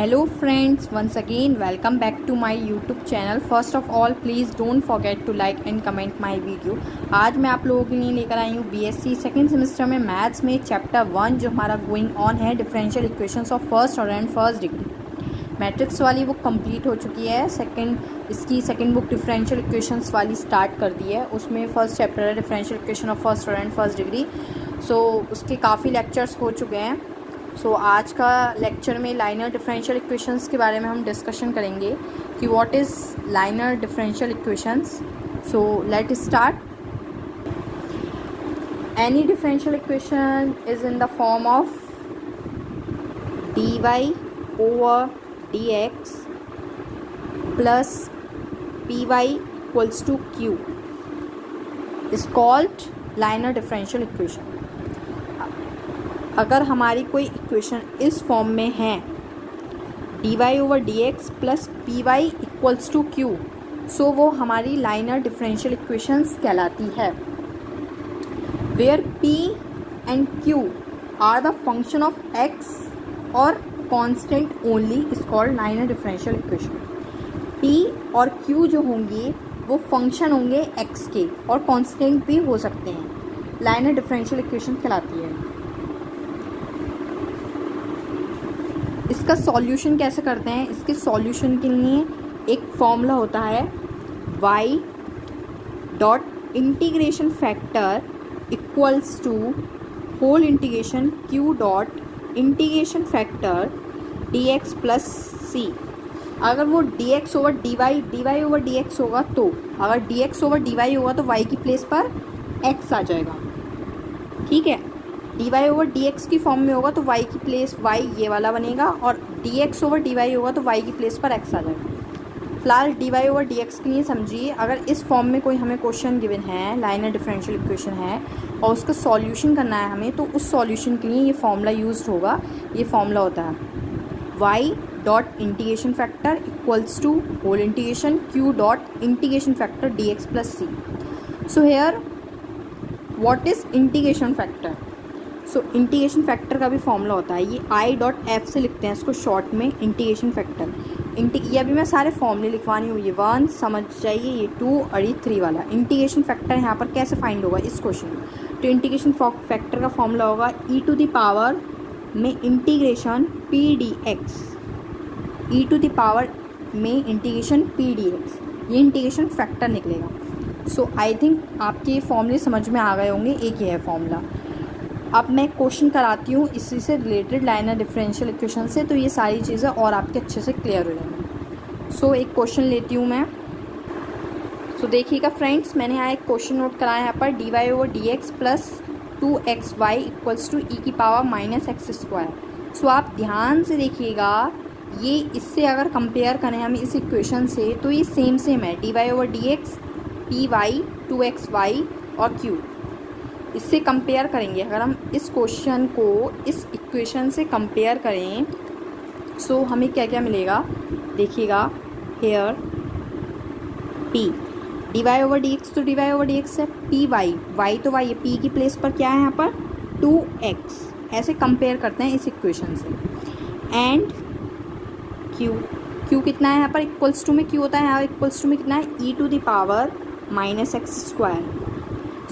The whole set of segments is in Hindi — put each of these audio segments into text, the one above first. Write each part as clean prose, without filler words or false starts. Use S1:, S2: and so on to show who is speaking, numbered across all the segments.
S1: Hello friends, once again welcome back to my YouTube channel. First of all please don't forget to like and comment my video. आज मैं आप लोगों के लिए लेकर आई हूँ बीएससी सेकेंड सेमेस्टर में मैथ्स में चैप्टर 1 जो हमारा गोइंग ऑन है differential equations of first order and first degree. Matrix वाली बुक कंप्लीट हो चुकी है। इसकी सेकेंड बुक डिफरेंशियल इक्वेशंस वाली स्टार्ट कर दी है। उसमें फर्स्ट चैप्टर है differential equation of first order and first degree. So उसके काफ़ी लेक्चर्स हो चुके हैं। आज का लेक्चर में लाइनर डिफरेंशियल इक्वेशंस के बारे में हम डिस्कशन करेंगे कि what is liner differential equations. So let start. Any differential equation is in the form of dy over dx plus py equals to q is called linear differential equation. अगर हमारी कोई इक्वेशन इस फॉर्म में है dy over dx plus py equals to q, so वो हमारी लाइनर डिफरेंशियल इक्वेशंस कहलाती है। Where p and q are the function of x और constant only is called linear differential equation. p और q जो होंगे वो फंक्शन होंगे x के और कांस्टेंट भी हो सकते हैं। लाइनर डिफरेंशियल इक्वेशन कहलाती है। इसका सॉल्यूशन कैसे करते हैं? इसके सॉल्यूशन के लिए एक फॉर्मूला होता है y dot integration factor equals to whole integration q dot integration factor dx plus c। अगर वो dx over dy over dx होगा तो अगर dx ओवर dy होगा तो y की प्लेस पर x आ जाएगा। ठीक है, dy ओवर dx की फॉर्म में होगा तो y की प्लेस y ये वाला बनेगा और dx ओवर dy होगा तो y की प्लेस पर x आ जाएगा। फिलहाल dy ओवर dx के लिए समझिए, अगर इस फॉर्म में कोई हमें क्वेश्चन गिवन है, लाइनर डिफरेंशियल इक्वेशन है और उसका सॉल्यूशन करना है हमें, तो उस सॉल्यूशन के लिए ये फॉर्मूला यूज्ड होगा। ये फॉर्मूला होता है y dot integration factor equals to whole integration q dot integration factor dx plus c। So here what is integration factor? So integration factor का भी फॉर्मूला होता है, ये आई डॉट एफ से लिखते हैं इसको शॉर्ट में, इंटीग्रेशन फैक्टर। ये अभी मैं सारे फॉर्मूले लिखवानी हूँ, ये 1 समझ जाइए, ये 2 और ये 3 वाला। इंटीग्रेशन फैक्टर यहाँ पर कैसे फाइंड होगा इस क्वेश्चन में? तो इंटीग्रेशन फैक्टर का फॉर्मूला होगा ई टू द पावर में integration p d x, e to the power में इंटीग्रेशन पी डी एक्स, ये इंटीग्रेशन फैक्टर निकलेगा। सो आई थिंक आपके फॉर्मूले समझ में आ गए होंगे, एक ही है फॉर्मूला। अब मैं क्वेश्चन कराती हूँ इसी से रिलेटेड लाइनर डिफरेंशियल इक्वेशन से, तो ये सारी चीज़ें और आपके अच्छे से क्लियर हो जाएंगी। सो एक क्वेश्चन लेती हूँ मैं। सो देखिएगा फ्रेंड्स, मैंने यहाँ एक क्वेश्चन नोट कराया है यहाँ पर dy over dx plus 2xy equals to e की power minus x square. So आप ध्यान से देखिएगा, ये इससे अगर कंपेयर करें हम इस इक्वेशन से तो ये सेम है। dy over dx, py, 2xy और q, इससे कंपेयर करेंगे। अगर हम इस क्वेश्चन को इस इक्वेशन से कंपेयर करें सो हमें क्या क्या मिलेगा देखिएगा। Here p dy over dx तो dy ओवर dx है, py y तो y है, p की प्लेस पर क्या है यहाँ पर 2x। ऐसे कंपेयर करते हैं इस इक्वेशन से। एंड q कितना है यहाँ पर? इक्वल्स टू में q होता है, यहाँ इक्वल्स टू में कितना है? E to the power minus x square.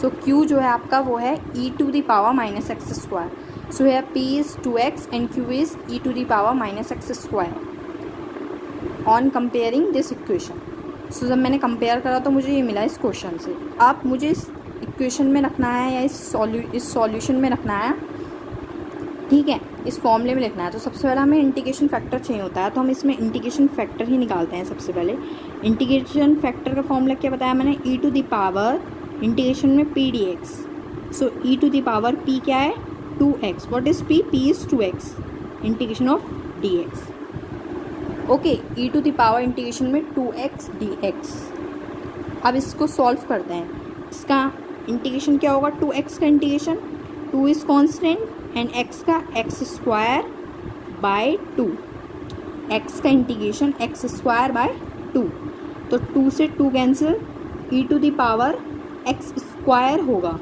S1: So q जो है आपका वो है e to the power minus x square. So है p is 2x and q is e to the power minus x square on comparing this equation. So जब मैंने कंपेयर करा तो मुझे ये मिला इस क्वेश्चन से। आप मुझे इस इक्वेशन में रखना है या इस सॉल्यूशन में रखना है, ठीक है, इस फॉर्मूले में लिखना है। तो सबसे पहले हमें इंटीग्रेशन फैक्टर चाहिए होता है, तो हम इसमें इंटीग्रेशन फैक्टर ही निकालते हैं सबसे पहले। इंटीग्रेशन फैक्टर का फॉर्मूला क्या बताया मैंने? E to the power integration में p d x. So e to the power p क्या है? 2x। What is p? p is 2x integration of dx। Okay, e to the power integration में 2x dx। अब इसको सॉल्व करते हैं। इसका इंटीग्रेशन क्या होगा? 2x का integration, 2 is constant and x का x स्क्वायर बाय 2। x का इंटीग्रेशन x स्क्वायर बाय 2, तो 2 से 2 cancel, e to the power x square होगा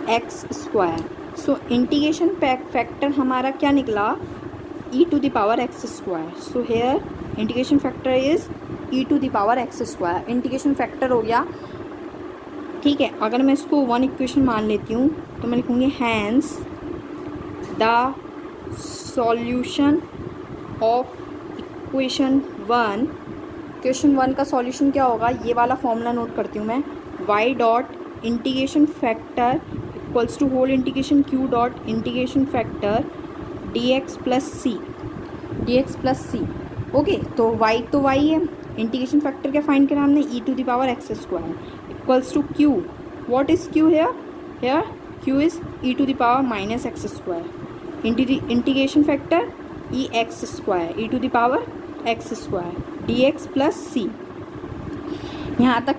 S1: x square. So integration factor हमारा क्या निकला, e to the power x square. So here integration factor is e to the power x square. Integration factor हो गया. ठीक है, अगर मैं इसको वन इक्वेशन मान लेती हूँ तो मैं लिखूँगी hence the solution of equation one का सॉल्यूशन क्या होगा, ये वाला फॉर्मूला नोट करती हूँ मैं. y dot integration factor equals to whole integration q dot integration factor dx plus c. Okay, तो y है. इंटीग्रेशन फैक्टर क्या फाइंड करा हमने, e to the power x square equals to q. What is q here q is e to the power minus x square. Integration factor e x square e to the power x square dx plus c. यहाँ तक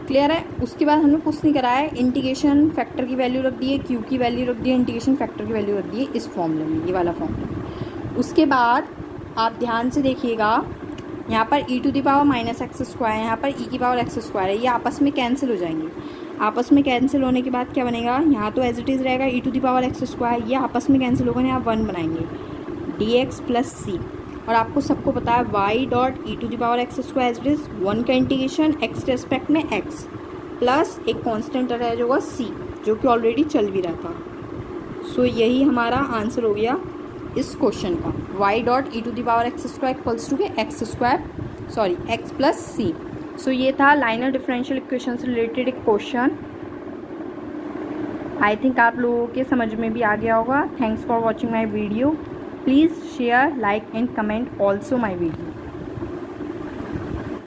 S1: क्लियर है. उसके बाद हमने कुछ नहीं करा है. इंटीग्रेशन फैक्टर की वैल्यू रख दी है, q की वैल्यू रख दी है, इंटीग्रेशन फैक्टर की वैल्यू रख दी है इस फॉर्मूले में, ये वाला फॉर्मूला. उसके बाद आप ध्यान से देखिएगा, यहाँ पर e to the power minus x square, यहाँ पर e की पावर एक्स स्क्वायर है, ये आपस में कैंसिल हो जाएंगे. आपस में कैंसिल होने के बाद क्या बनेगा, यहाँ तो एज इट इज़ रहेगा e to the power x square, ये आपस में कैंसिल होगा, यहाँ 1 बनाएंगे dx प्लस सी. और आपको सबको पता है y dot e to the power x square as it is 1 का इंटीग्रेशन x के रेस्पेक्ट में x प्लस एक कॉन्स्टेंट रह जाएगा c, जो कि ऑलरेडी चल भी रहा था. सो यही हमारा आंसर हो गया इस क्वेश्चन का. y dot e to the power x square equals to x plus c. So ये था लाइनर डिफरेंशियल इक्वेशन से रिलेटेड एक क्वेश्चन. आई थिंक आप लोगों के समझ में भी आ गया होगा. Thanks for watching my video. Please share, like and comment also my video.